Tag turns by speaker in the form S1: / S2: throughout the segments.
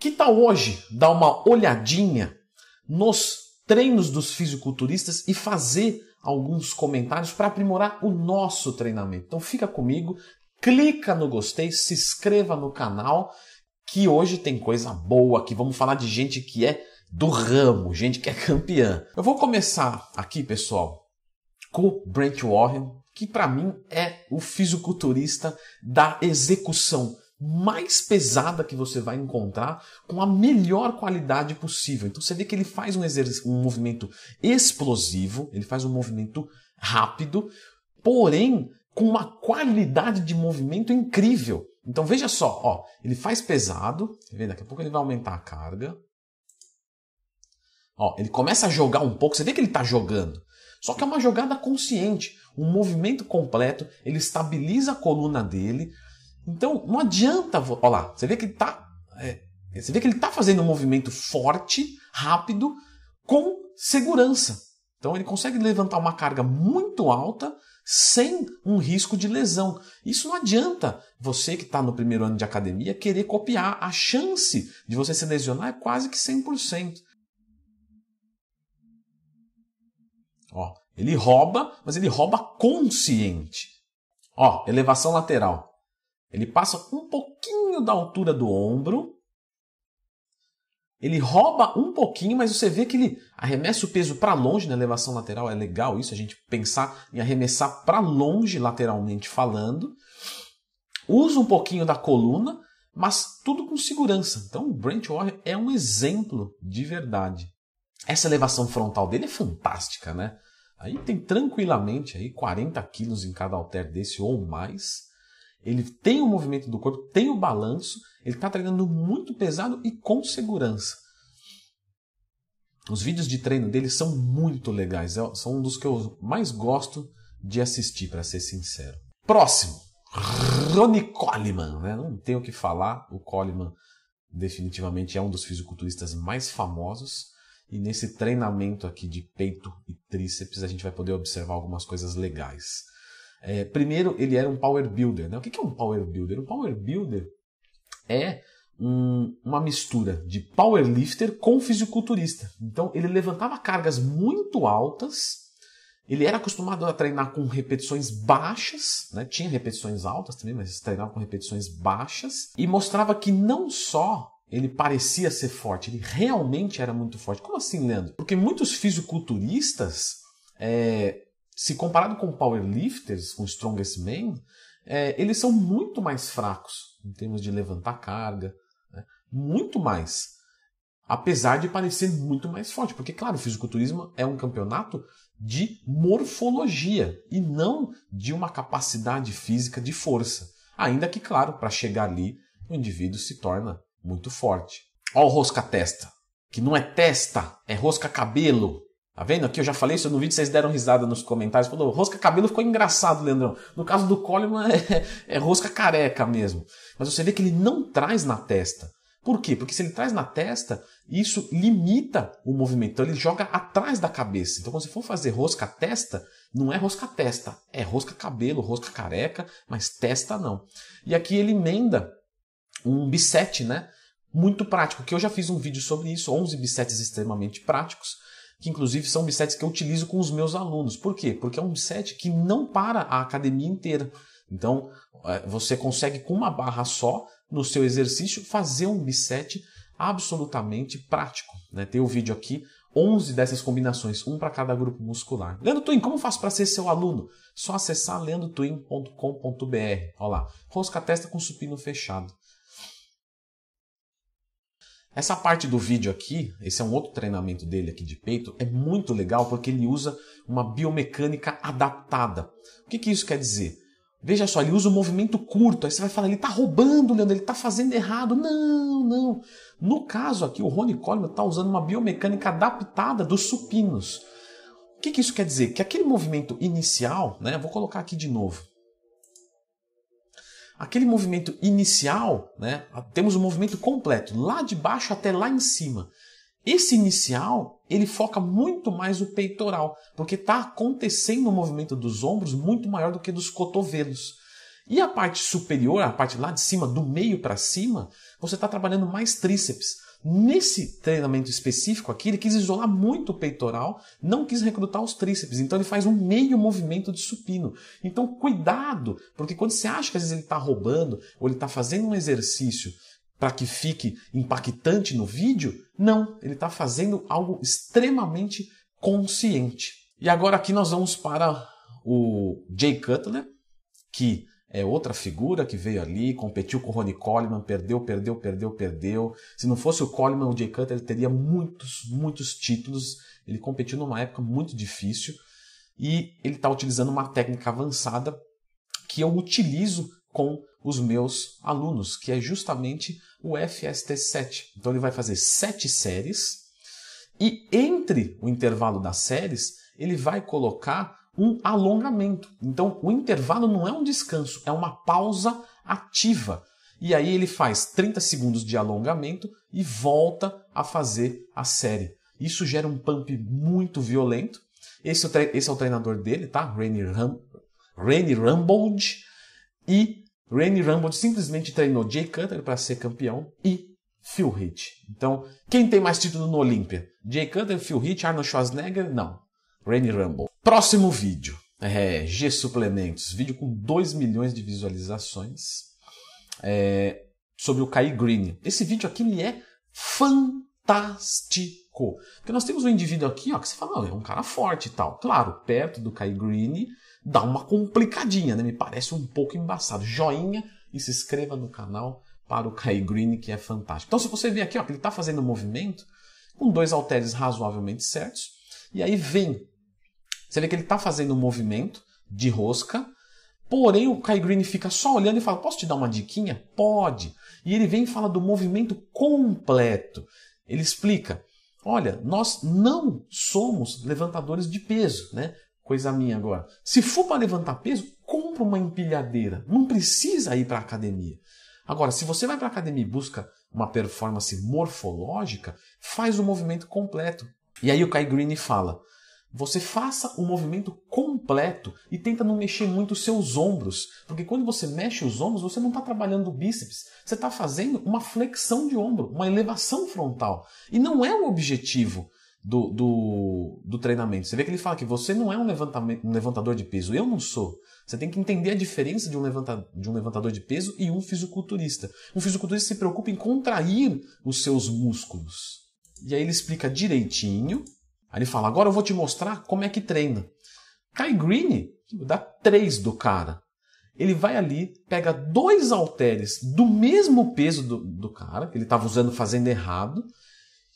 S1: Que tal hoje dar uma olhadinha nos treinos dos fisiculturistas e fazer alguns comentários para aprimorar o nosso treinamento? Então fica comigo, clica no gostei, se inscreva no canal, que hoje tem coisa boa aqui. Vamos falar de gente que é do ramo, gente que é campeã. Eu vou começar aqui, pessoal, com o Brent Warren, que para mim é o fisiculturista da execução mais pesada que você vai encontrar com a melhor qualidade possível. Então você vê que ele faz um movimento explosivo, ele faz um movimento rápido, porém com uma qualidade de movimento incrível. Então veja só, ó, ele faz pesado, daqui a pouco ele vai aumentar a carga. Ó, ele começa a jogar um pouco, você vê que ele está jogando. Só que é uma jogada consciente, um movimento completo, ele estabiliza a coluna dele. Então não adianta, olha lá, você vê que ele está fazendo um movimento forte, rápido, com segurança. Então ele consegue levantar uma carga muito alta sem um risco de lesão. Isso não adianta você que está no primeiro ano de academia querer copiar. A chance de você se lesionar é quase que 100%. Ó, ele rouba, mas ele rouba consciente. Ó, elevação lateral. Ele passa um pouquinho da altura do ombro. Ele rouba um pouquinho, mas você vê que ele arremessa o peso para longe na elevação lateral. É legal isso, a gente pensar em arremessar para longe, lateralmente falando. Usa um pouquinho da coluna, mas tudo com segurança. Então o Brent Warren é um exemplo de verdade. Essa elevação frontal dele é fantástica, né? Aí tem tranquilamente aí 40 quilos em cada halter desse ou mais. Ele tem o movimento do corpo, tem o balanço, ele está treinando muito pesado e com segurança. Os vídeos de treino dele são muito legais, são um dos que eu mais gosto de assistir, para ser sincero. Próximo, Ronnie Coleman, né? Não tenho o que falar, o Coleman definitivamente é um dos fisiculturistas mais famosos. E nesse treinamento aqui de peito e tríceps a gente vai poder observar algumas coisas legais. Primeiro, ele era um power builder, né? O que é um power builder? Um power builder é uma mistura de powerlifter com fisiculturista. Então ele levantava cargas muito altas, ele era acostumado a treinar com repetições baixas, né? Tinha repetições altas também, mas treinava com repetições baixas, e mostrava que não só ele parecia ser forte, ele realmente era muito forte. Como assim, Leandro? Porque muitos fisiculturistas, se comparado com powerlifters, com strongest men, eles são muito mais fracos em termos de levantar carga, né? Muito mais. Apesar de parecer muito mais forte. Porque, claro, o fisiculturismo é um campeonato de morfologia e não de uma capacidade física de força. Ainda que, claro, para chegar ali, o indivíduo se torna muito forte. Ó o rosca-testa, que não é testa, é rosca-cabelo. Tá vendo aqui? Eu já falei isso no vídeo, vocês deram risada nos comentários. Falou, rosca-cabelo ficou engraçado, Leandrão. No caso do Coleman é rosca-careca mesmo. Mas você vê que ele não traz na testa. Por quê? Porque se ele traz na testa, isso limita o movimento. Então ele joga atrás da cabeça. Então quando você for fazer rosca-testa, não é rosca-testa, é rosca-cabelo, rosca-careca, mas testa não. E aqui ele emenda um bisete, né? Muito prático, que eu já fiz um vídeo sobre isso, 11 bisetes extremamente práticos, que inclusive são bisetes que eu utilizo com os meus alunos. Por quê? Porque é um bisete que não para a academia inteira. Então, você consegue com uma barra só, no seu exercício, fazer um bisete absolutamente prático, né? Tem o vídeo aqui, 11 dessas combinações, um para cada grupo muscular. Leandro Twin, como faço para ser seu aluno? Só acessar leandrotwin.com.br. Olha lá, rosca-testa com supino fechado. Essa parte do vídeo aqui, esse é um outro treinamento dele aqui de peito, é muito legal porque ele usa uma biomecânica adaptada. O que isso quer dizer? Veja só, ele usa um movimento curto, aí você vai falar, ele está roubando, Leandro, ele está fazendo errado. Não, não. No caso aqui, o Ronnie Coleman está usando uma biomecânica adaptada dos supinos. O que isso quer dizer? Que aquele movimento inicial, né, vou colocar aqui de novo. Aquele movimento inicial, né, temos um movimento completo, lá de baixo até lá em cima. Esse inicial, ele foca muito mais o peitoral, porque está acontecendo um movimento dos ombros muito maior do que dos cotovelos. E a parte superior, a parte lá de cima, do meio para cima, você está trabalhando mais tríceps. Nesse treinamento específico aqui, ele quis isolar muito o peitoral, não quis recrutar os tríceps. Então ele faz um meio movimento de supino. Então cuidado, porque quando você acha que às vezes ele está roubando, ou ele está fazendo um exercício para que fique impactante no vídeo, não, ele está fazendo algo extremamente consciente. E agora aqui nós vamos para o Jay Cutler, que é outra figura que veio ali, competiu com o Ronnie Coleman, perdeu. Se não fosse o Coleman, o Jay Cutler teria muitos títulos. Ele competiu numa época muito difícil e ele está utilizando uma técnica avançada que eu utilizo com os meus alunos, que é justamente o FST7. Então ele vai fazer 7 séries e entre o intervalo das séries ele vai colocar um alongamento. Então o intervalo não é um descanso, é uma pausa ativa. E aí ele faz 30 segundos de alongamento e volta a fazer a série. Isso gera um pump muito violento. Esse é o treinador dele, tá? Randy Rumbold. E Randy Rumbold simplesmente treinou Jay Cutler para ser campeão e Phil Heath. Então, quem tem mais título no Olímpia? Jay Cutler, Phil Heath, Arnold Schwarzenegger? Não. Randy Rumbold. Próximo vídeo. G Suplementos. Vídeo com 2 milhões de visualizações. Sobre o Kai Greene. Esse vídeo aqui ele é fantástico. Porque nós temos um indivíduo aqui, ó, que você fala, não, é um cara forte e tal. Claro, perto do Kai Greene dá uma complicadinha, né? Me parece um pouco embaçado. Joinha e se inscreva no canal para o Kai Greene, que é fantástico. Então, se você ver aqui, ó, que ele está fazendo um movimento com 2 halteres razoavelmente certos, e aí você vê que ele está fazendo um movimento de rosca, porém o Kai Greene fica só olhando e fala, posso te dar uma diquinha? Pode. E ele vem e fala do movimento completo. Ele explica, olha, nós não somos levantadores de peso, né? Coisa minha agora. Se for para levantar peso, compra uma empilhadeira. Não precisa ir para a academia. Agora, se você vai para a academia e busca uma performance morfológica, faz o movimento completo. E aí o Kai Greene fala, você faça o movimento completo e tenta não mexer muito os seus ombros. Porque quando você mexe os ombros, você não está trabalhando o bíceps. Você está fazendo uma flexão de ombro, uma elevação frontal. E não é o objetivo do treinamento. Você vê que ele fala que você não é um levantador de peso. Eu não sou. Você tem que entender a diferença de um levantador de peso e um fisiculturista. Um fisiculturista se preocupa em contrair os seus músculos. E aí ele explica direitinho. Aí ele fala, agora eu vou te mostrar como é que treina. Kai Greene dá 3 do cara. Ele vai ali, pega 2 halteres do mesmo peso do cara, que ele estava usando fazendo errado,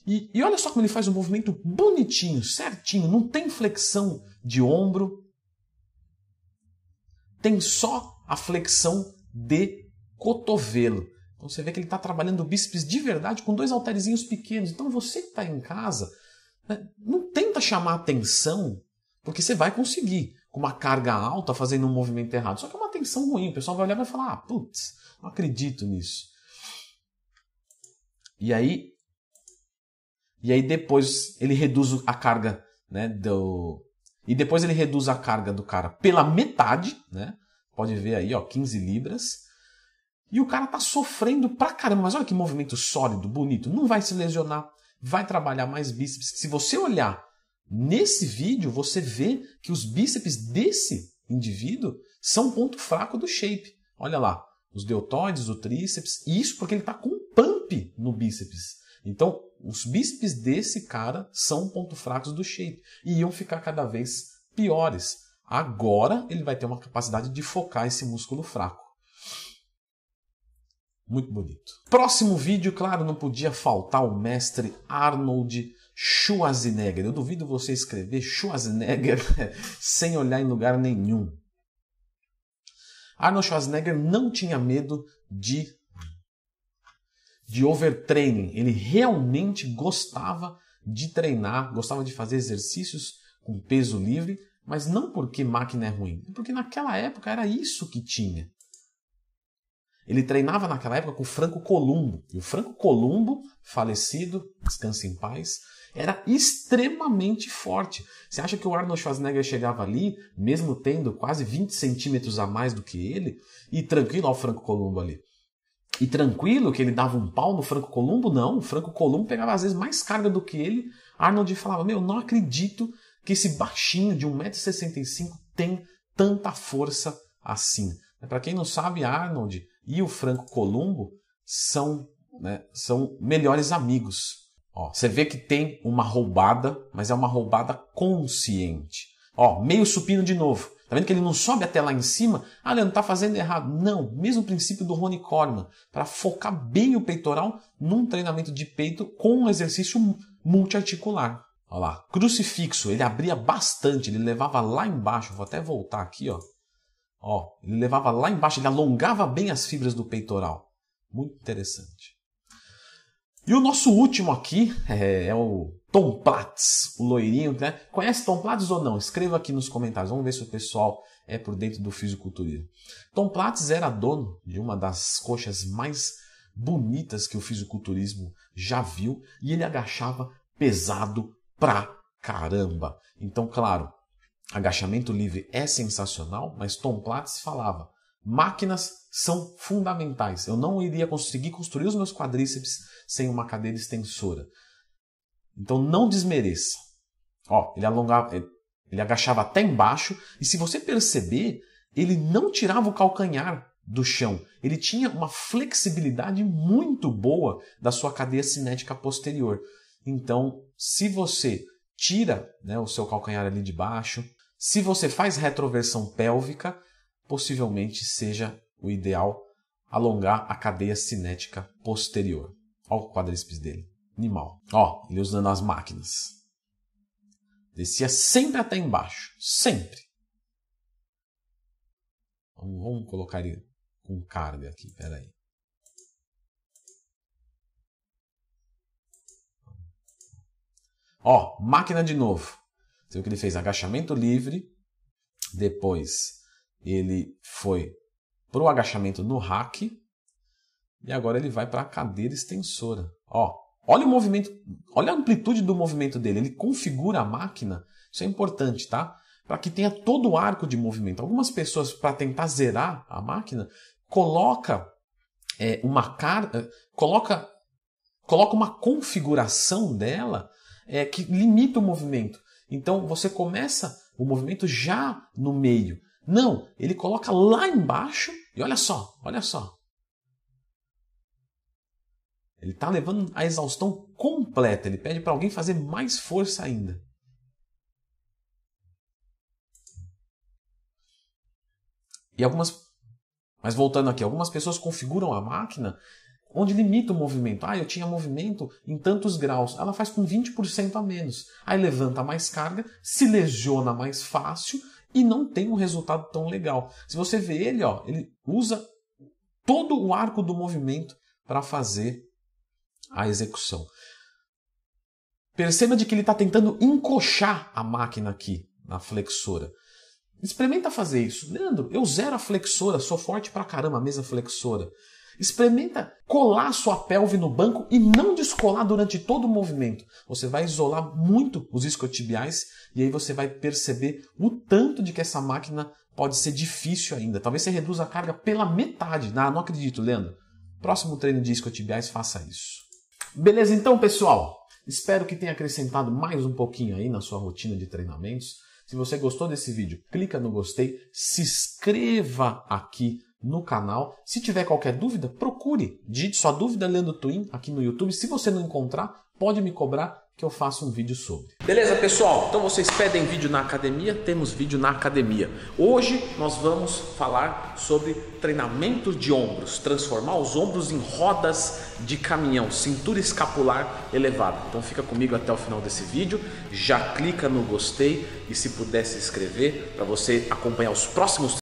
S1: e olha só como ele faz um movimento bonitinho, certinho, não tem flexão de ombro, tem só a flexão de cotovelo. Então você vê que ele está trabalhando o bíceps de verdade com 2 halterezinhos pequenos. Então você que está em casa, não tenta chamar atenção, porque você vai conseguir, com uma carga alta, fazendo um movimento errado. Só que é uma atenção ruim, o pessoal vai olhar e vai falar, putz, não acredito nisso. E aí depois ele reduz a carga, né, e depois ele reduz a carga do cara pela metade, né? Pode ver aí, ó, 15 libras. E o cara tá sofrendo pra caramba, mas olha que movimento sólido, bonito, não vai se lesionar, vai trabalhar mais bíceps. Se você olhar nesse vídeo, você vê que os bíceps desse indivíduo são ponto fraco do shape. Olha lá, os deltoides, o tríceps, e isso porque ele tá com um pump no bíceps. Então, os bíceps desse cara são ponto fracos do shape e iam ficar cada vez piores. Agora ele vai ter uma capacidade de focar esse músculo fraco. Muito bonito. Próximo vídeo, claro, não podia faltar o mestre Arnold Schwarzenegger. Eu duvido você escrever Schwarzenegger sem olhar em lugar nenhum. Arnold Schwarzenegger não tinha medo de overtraining. Ele realmente gostava de treinar, gostava de fazer exercícios com peso livre, mas não porque máquina é ruim, porque naquela época era isso que tinha. Ele treinava naquela época com o Franco Columbo. E o Franco Columbo, falecido, descanse em paz, era extremamente forte. Você acha que o Arnold Schwarzenegger chegava ali, mesmo tendo quase 20 centímetros a mais do que ele, e tranquilo ao Franco Columbo ali? E tranquilo que ele dava um pau no Franco Columbo? Não, o Franco Columbo pegava às vezes mais carga do que ele. Arnold falava, meu, não acredito que esse baixinho de 1,65 m tem tanta força assim. Para quem não sabe, Arnold e o Franco Columbo são melhores amigos. Ó, você vê que tem uma roubada, mas é uma roubada consciente. Ó, meio supino de novo. Tá vendo que ele não sobe até lá em cima? Ah, Leandro, tá fazendo errado. Não, mesmo princípio do Ronnie Coleman, para focar bem o peitoral num treinamento de peito com um exercício multiarticular. Olha lá, crucifixo, ele abria bastante, ele levava lá embaixo, vou até voltar aqui, ó. Ó, ele levava lá embaixo, ele alongava bem as fibras do peitoral. Muito interessante. E o nosso último aqui é o Tom Platz, o loirinho, né? Conhece Tom Platz ou não? Escreva aqui nos comentários, vamos ver se o pessoal é por dentro do fisiculturismo. Tom Platz era dono de uma das coxas mais bonitas que o fisiculturismo já viu e ele agachava pesado pra caramba. Então, claro, agachamento livre é sensacional, mas Tom Platz falava, máquinas são fundamentais. Eu não iria conseguir construir os meus quadríceps sem uma cadeira extensora. Então não desmereça. Ó, ele agachava até embaixo e se você perceber, ele não tirava o calcanhar do chão. Ele tinha uma flexibilidade muito boa da sua cadeia cinética posterior. Então, se você tira, né, o seu calcanhar ali de baixo, se você faz retroversão pélvica, possivelmente seja o ideal alongar a cadeia cinética posterior. Olha o quadríceps dele. Animal. Ó, ele usando as máquinas. Descia sempre até embaixo. Sempre. Vamos colocar ele com carga aqui. Pera aí. Ó, máquina de novo. Você viu que ele fez agachamento livre. Depois ele foi para o agachamento no rack. E agora ele vai para a cadeira extensora. Ó, olha o movimento, olha a amplitude do movimento dele. Ele configura a máquina, isso é importante, tá? Para que tenha todo o arco de movimento. Algumas pessoas, para tentar zerar a máquina, coloca uma configuração dela que limita o movimento. Então você começa o movimento já no meio. Não, ele coloca lá embaixo e olha só, olha só. Ele está levando a exaustão completa. Ele pede para alguém fazer mais força ainda. Mas voltando aqui, algumas pessoas configuram a máquina onde limita o movimento. Ah, eu tinha movimento em tantos graus. Ela faz com 20% a menos. Aí levanta mais carga, se lesiona mais fácil e não tem um resultado tão legal. Se você vê ele, ó, ele usa todo o arco do movimento para fazer a execução. Perceba de que ele está tentando encoxar a máquina aqui na flexora. Experimenta fazer isso. Leandro, eu zero a flexora, sou forte pra caramba, a mesa flexora. Experimenta colar sua pelve no banco e não descolar durante todo o movimento. Você vai isolar muito os isquiotibiais e aí você vai perceber o tanto de que essa máquina pode ser difícil ainda. Talvez você reduza a carga pela metade. Não acredito, Leandro. Próximo treino de isquiotibiais, faça isso. Beleza, então, pessoal? Espero que tenha acrescentado mais um pouquinho aí na sua rotina de treinamentos. Se você gostou desse vídeo, clica no gostei, se inscreva aqui no canal. Se tiver qualquer dúvida, procure. Digite sua dúvida Leandro Twin aqui no YouTube. Se você não encontrar, pode me cobrar que eu faço um vídeo sobre. Beleza, pessoal? Então vocês pedem vídeo na academia? Temos vídeo na academia. Hoje nós vamos falar sobre treinamento de ombros, transformar os ombros em rodas de caminhão, cintura escapular elevada. Então fica comigo até o final desse vídeo, já clica no gostei e se puder se inscrever para você acompanhar os próximos